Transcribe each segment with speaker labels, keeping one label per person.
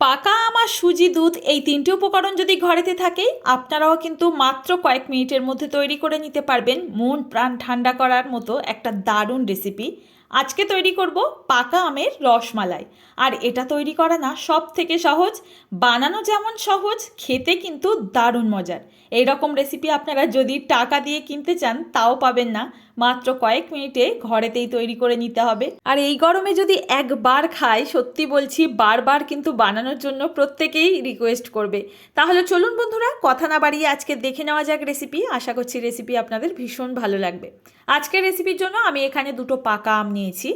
Speaker 1: পাকা আম আর সুজি দুধ এই তিনটে উপকরণ যদি ঘরেতে থাকে আপনারাও কিন্তু মাত্র কয়েক মিনিটের মধ্যে তৈরি করে নিতে পারবেন মন প্রাণ ঠান্ডা করার মতো একটা দারুণ রেসিপি। আজকে তৈরি করব পাকা আমের রসমালাই। আর এটা তৈরি করা না সব থেকে সহজ, বানানো যেমন সহজ, খেতে কিন্তু দারুণ মজার। এই রকম রেসিপি আপনারা যদি টাকা দিয়ে কিনতে চান তাও পাবেন না, মাত্র কয়েক মিনিটে ঘরেতেই তৈরি করে নিতে হবে। আর এই গরমে যদি একবার খাই, সত্যি বলছি বারবার কিন্তু বানানোর জন্য প্রত্যেকেই রিকোয়েস্ট করবে। তাহলে চলুন বন্ধুরা, কথা না বাড়িয়ে আজকে দেখে নেওয়া যাক রেসিপি। আশা করছি রেসিপি আপনাদের ভীষণ ভালো লাগবে। আজকের রেসিপির জন্য আমি এখানে দুটো পাকা আম নিয়েছি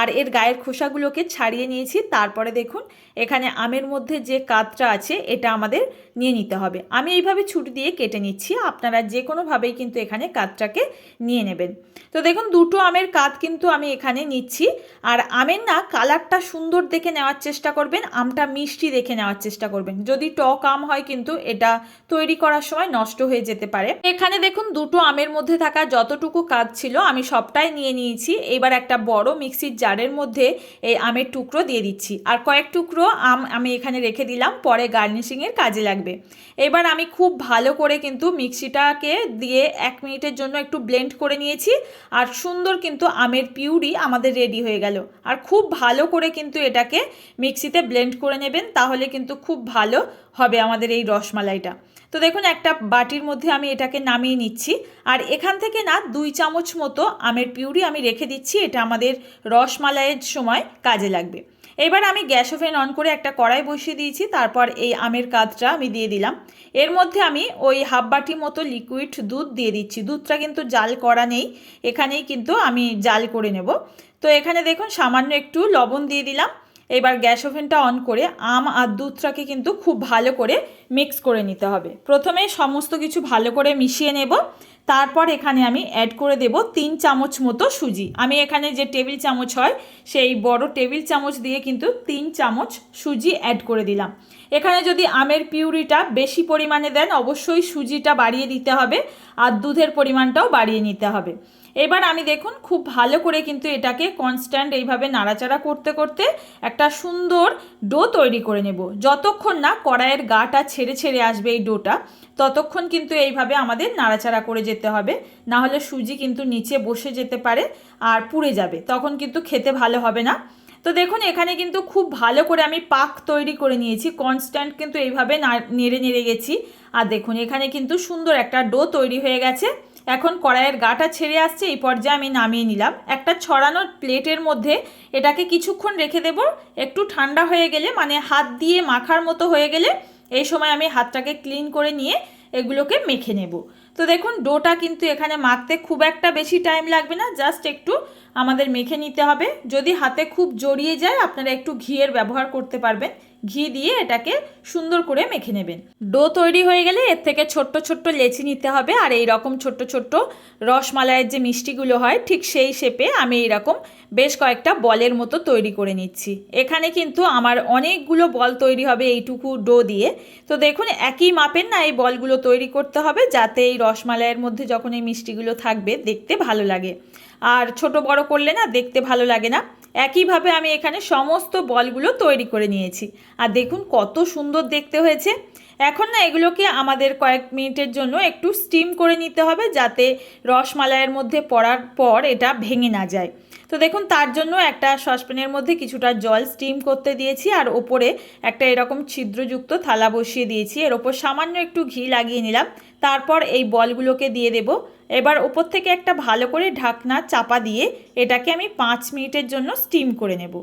Speaker 1: আর এর গায়ের খোসাগুলোকে ছাড়িয়ে নিয়েছি। তারপরে দেখুন এখানে আমের মধ্যে যে কাতটা আছে এটা আমাদের নিয়ে নিতে হবে। আমি এইভাবে ছুরি দিয়ে কেটে নিচ্ছি, আপনারা যে কোনোভাবেই কিন্তু এখানে কাতটাকে নিয়ে নেবেন। তো দেখুন দুটো আমের কাত কিন্তু আমি এখানে নিচ্ছি। আর আমের না কালারটা সুন্দর দেখে নেওয়ার চেষ্টা করবেন, আমটা মিষ্টি দেখে নেওয়ার চেষ্টা করবেন। যদি টক আম হয় কিন্তু এটা তৈরি করার সময় নষ্ট হয়ে যেতে পারে। এখানে দেখুন দুটো আমের মধ্যে থাকা যতটুকু কাত ছিল আমি সবটাই নিয়ে নিয়েছি। এবার একটা বড় মিক্সির জারের মধ্যে এই আমের টুকরো দিয়ে দিচ্ছি আর কয়েক টুকরো আম আমি এখানে রেখে দিলাম, পরে গার্নিশিংয়ের কাজে লাগবে। এবার আমি খুব ভালো করে কিন্তু মিক্সিটাকে দিয়ে 1 মিনিটের জন্য একটু ব্লেন্ড করে নিয়েছি আর সুন্দর কিন্তু আমের পিউরি আমাদের রেডি হয়ে গেল। আর খুব ভালো করে কিন্তু এটাকে মিক্সিতে ব্লেন্ড করে নেবেন, তাহলে কিন্তু খুব ভালো হবে আমাদের এই রসমালাইটা। তো দেখুন একটা বাটির মধ্যে আমি এটাকে নামিয়ে নিচ্ছি আর এখান থেকে না 2 চামচ মতো আমের পিউরি আমি রেখে দিচ্ছি, এটা আমাদের রসমালাইয়ের সময় কাজে লাগবে। এবার আমি গ্যাস ওভেন অন করে একটা কড়াই বসিয়ে দিয়েছি, তারপর এই আমের কাতটা আমি দিয়ে দিলাম। এর মধ্যে আমি ওই হাফ বাটি মতো লিকুইড দুধ দিয়ে দিচ্ছি। দুধটা কিন্তু জাল করা নেই, এখানেই কিন্তু আমি জাল করে নেব। তো এখানে দেখুন সামান্য একটু লবণ দিয়ে দিলাম। এবার গ্যাস ওভেনটা অন করে আম আর দুধটাকে কিন্তু খুব ভালো করে মিক্স করে নিতে হবে। প্রথমে সমস্ত কিছু ভালো করে মিশিয়ে নেব, তারপর এখানে আমি অ্যাড করে দেব 3 চামচ মতো সুজি। আমি এখানে যে টেবিল চামচ হয় সেই বড় টেবিল চামচ দিয়ে কিন্তু 3 চামচ সুজি অ্যাড করে দিলাম। এখানে যদি আমের পিউরিটা বেশি পরিমাণে দেন অবশ্যই সুজিটা বাড়িয়ে দিতে হবে আর দুধের পরিমাণটাও বাড়িয়ে নিতে হবে। এবার আমি দেখুন খুব ভালো করে কিন্তু এটাকে কনস্ট্যান্ট এইভাবে নাড়াচাড়া করতে করতে একটা সুন্দর ডো তৈরি করে নেব। যতক্ষণ না কড়াইয়ের গাটা ছেড়ে ছেড়ে আসবে এই ডোটা, ততক্ষণ কিন্তু এইভাবে আমাদের নাড়াচাড়া করে যেতে হবে, না হলে সুজি কিন্তু নিচে বসে যেতে পারে আর পুড়ে যাবে, তখন কিন্তু খেতে ভালো হবে না। তো দেখুন এখানে কিন্তু খুব ভালো করে আমি পাক তৈরি করে নিয়েছি, কনস্ট্যান্ট কিন্তু এইভাবে নেড়ে নেড়ে গেছি। আর দেখুন এখানে কিন্তু সুন্দর একটা ডো তৈরি হয়ে গেছে। এখন কড়াইয়ের গাটা ছেড়ে আসছে, এই পর্যায়ে আমি নামিয়ে নিলাম। একটা ছড়ানো প্লেটের মধ্যে এটাকে কিছুক্ষণ রেখে দেব, একটু ঠান্ডা হয়ে গেলে মানে হাত দিয়ে মাখার মতো হয়ে গেলে এই সময় আমি হাতটাকে ক্লিন করে নিয়ে এগুলোকে মেখে নেব। তো দেখুন ডোটা কিন্তু এখানে মাখতে খুব একটা বেশি টাইম লাগবে না, জাস্ট একটু আমাদের মেখে নিতে হবে। যদি হাতে খুব জড়িয়ে যায় আপনারা একটু ঘিয়ের ব্যবহার করতে পারবেন, ঘি দিয়ে এটাকে সুন্দর করে মেখে নেবেন। ডো তৈরি হয়ে গেলে এর থেকে ছোট্ট ছোট্ট লেচি নিতে হবে আর এই রকম ছোট্ট ছোট্ট রসমালাইয়ের যে মিষ্টিগুলো হয় ঠিক সেই শেপে আমি এইরকম বেশ কয়েকটা বলের মতো তৈরি করে নিচ্ছি। এখানে কিন্তু আমার অনেকগুলো বল তৈরি হবে এইটুকু ডো দিয়ে। তো দেখুন একই মাপের না এই বলগুলো তৈরি করতে হবে, যাতে এই রসমালাইয়ের মধ্যে যখন এই মিষ্টিগুলো থাকবে দেখতে ভালো লাগে, আর ছোট বড় করলে না দেখতে ভালো লাগে না। একইভাবে আমি এখানে সমস্ত বলগুলো তৈরি করে নিয়েছি আর দেখুন কত সুন্দর দেখতে হয়েছে। এখন না এগুলোকে আমাদের কয়েক মিনিটের জন্য একটু স্টিম করে নিতে হবে, যাতে রসমালাইয়ের মধ্যে পড়ার পর এটা ভেঙে না যায়। তো দেখুন তার জন্য একটা সসপ্যানের মধ্যে কিছুটা জল স্টিম করতে দিয়েছি আর ওপরে একটা এরকম ছিদ্রযুক্ত থালা বসিয়ে দিয়েছি, এর ওপর সামান্য একটু ঘি লাগিয়ে নিলাম। তারপর এই বলগুলোকে দিয়ে দেব। এবার ওপর থেকে একটা ভালো করে ঢাকনা চাপা দিয়ে এটাকে আমি 5 মিনিটের জন্য স্টিম করে নেব।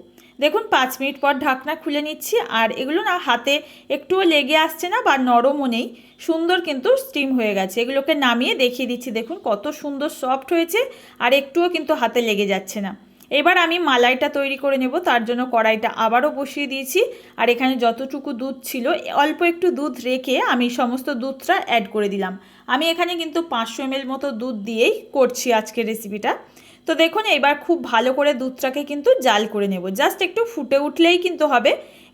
Speaker 1: দেখুন 5 মিনিট পর ঢাকনা খুলে নিচ্ছি আর এগুলো না হাতে একটুও লেগে আসছে না বা নরমও নেই, সুন্দর কিন্তু স্টিম হয়ে গেছে। এগুলোকে নামিয়ে দেখিয়ে দিচ্ছি, দেখুন কত সুন্দর সফট হয়েছে আর একটুও কিন্তু হাতে লেগে যাচ্ছে না। এবার আমি মালাইটা তৈরি করে নেব, তার জন্য কড়াইটা আবারও বসিয়ে দিয়েছি আর এখানে যতটুকু দুধ ছিল অল্প একটু দুধ রেখে আমি সমস্ত দুধটা অ্যাড করে দিলাম। আমি এখানে কিন্তু 500 ml মতো দুধ দিয়েই করছি আজকের রেসিপিটা। তো দেখুন এবার খুব ভালো করে দুধটাকে কিন্তু জাল করে নেব, জাস্ট একটু ফুটে উঠলেই কিন্তু হবে।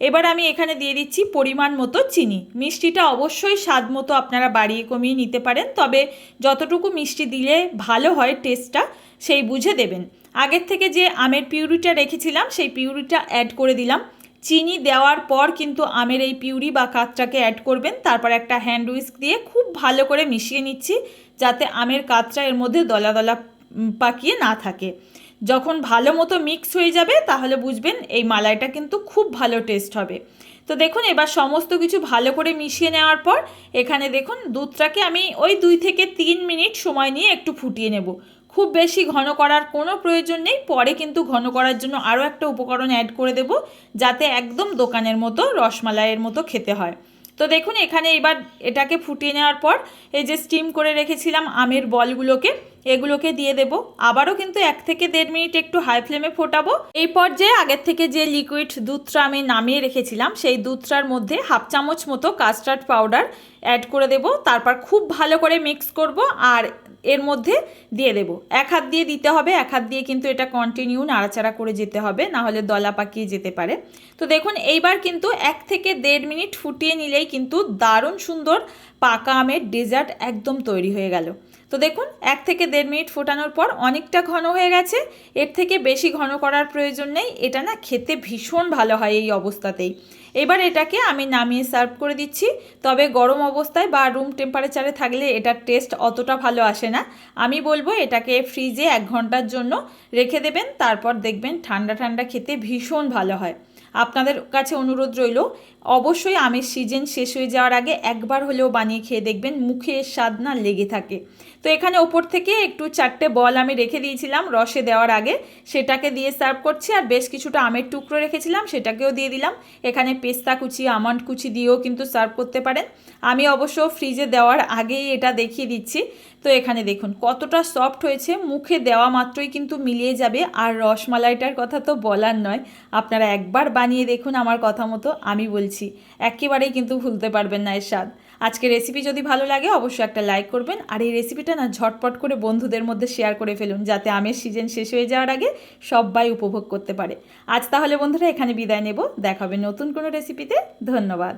Speaker 1: এবার আমি এখানে দিয়ে দিচ্ছি পরিমাণ মতো চিনি। মিষ্টিটা অবশ্যই স্বাদ মতো আপনারা বাড়িয়ে কমিয়ে নিতে পারেন, তবে যতটুকু মিষ্টি দিলে ভালো হয় টেস্টটা সেই বুঝে দেবেন। আগের থেকে যে আমের পিউরিটা রেখেছিলাম সেই পিউরিটা অ্যাড করে দিলাম। চিনি দেওয়ার পর কিন্তু আমের এই পিউরি বা কাতটাকে অ্যাড করবেন। তারপর একটা হ্যান্ড উইস্ক দিয়ে খুব ভালো করে মিশিয়ে নিচ্ছি, যাতে আমের কাতটা এর মধ্যে দলা দলা পাকিয়ে না থাকে। যখন ভালো মতো মিক্স হয়ে যাবে তাহলে বুঝবেন এই মালাইটা কিন্তু খুব ভালো টেস্ট হবে। তো দেখুন এবার সমস্ত কিছু ভালো করে মিশিয়ে নেওয়ার পর এখানে দেখুন দুধটাকে আমি ওই 2 থেকে 3 মিনিট সময় নিয়ে একটু ফুটিয়ে নেব। খুব বেশি ঘন করার কোনো প্রয়োজন নেই, পরে কিন্তু ঘন করার জন্য আরও একটা উপকরণ অ্যাড করে দেব, যাতে একদম দোকানের মতো রসমালাইয়ের মতো খেতে হয়। তো দেখুন এখানে এবার এটাকে ফুটিয়ে নেওয়ার পর এই যে স্টিম করে রেখেছিলাম আমের বলগুলোকে, এগুলোকে দিয়ে দেব। আবারও কিন্তু 1 থেকে 1.5 মিনিট একটু হাই ফ্লেমে ফোটাবো। এই পর্যায়ে আগের থেকে যে লিকুইড দুধটা আমি নামিয়ে রেখেছিলাম সেই দুধটার মধ্যে 1/2 চামচ মতো কাস্টার্ড পাউডার অ্যাড করে দেব। তারপর খুব ভালো করে মিক্স করব আর এর মধ্যে দিয়ে দেব। 1 হাত দিয়ে দিতে হবে, 1 হাত দিয়ে কিন্তু এটা কন্টিনিউ নাড়াচাড়া করে যেতে হবে, না হলে দলা পাকিয়ে যেতে পারে। তো দেখুন এইবার কিন্তু 1 থেকে 1.5 মিনিট ফুটিয়ে নিলেই কিন্তু দারুণ সুন্দর পাকা আমের ডেজার্ট একদম তৈরি হয়ে গেল। তো দেখুন 1 থেকে 1.5 মিনিট ফোটানোর পর অনেকটা ঘন হয়ে গেছে, এর থেকে বেশি ঘন করার প্রয়োজন নেই। এটা না খেতে ভীষণ ভালো হয় এই অবস্থাতেই। এবার এটাকে আমি নামিয়ে সার্ভ করে দিচ্ছি। তবে গরম অবস্থায় বা রুম টেম্পারেচারে থাকলে এটার টেস্ট অতটা ভালো আসে না। আমি বলবো এটাকে ফ্রিজে 1 ঘন্টার জন্য রেখে দেবেন, তারপর দেখবেন ঠান্ডা ঠান্ডা খেতে ভীষণ ভালো হয়। আপনাদের কাছে অনুরোধ রইল অবশ্যই আমের সিজন শেষ হয়ে যাওয়ার আগে একবার হলেও বানিয়ে খেয়ে দেখবেন, মুখে স্বাদ না লেগে থাকে। তো এখানে ওপর থেকে একটু 4টে বল আমি রেখে দিয়েছিলাম রসে দেওয়ার আগে, সেটাকে দিয়ে সার্ভ করছি। আর বেশ কিছুটা আমের টুকরো রেখেছিলাম সেটাকেও দিয়ে দিলাম। এখানে পেস্তা কুচি, আমন্ড কুচি দিয়েও কিন্তু সার্ভ করতে পারেন। আমি অবশ্য ফ্রিজে দেওয়ার আগেই এটা দেখিয়ে দিচ্ছি। তো এখানে দেখুন কতটা সফট হয়েছে, মুখে দেওয়া মাত্রই কিন্তু মিলিয়ে যাবে। আর রসমালাইটার কথা তো বলার নয়, আপনারা একবার বানিয়ে দেখুন আমার কথা মতো, আমি বলছি একেবারেই কিন্তু ভুলতে পারবেন না এর স্বাদ। আজকের রেসিপি যদি ভালো লাগে অবশ্যই একটা লাইক করবেন, আর এই রেসিপিটা না ঝটপট করে বন্ধুদের মধ্যে শেয়ার করে ফেলুন, যাতে আমের সিজন শেষ হয়ে যাওয়ার আগে সবাই উপভোগ করতে পারে। আজ তাহলে বন্ধুরা এখানে বিদায় নেব, দেখা হবে নতুন কোনো রেসিপিতে। ধন্যবাদ।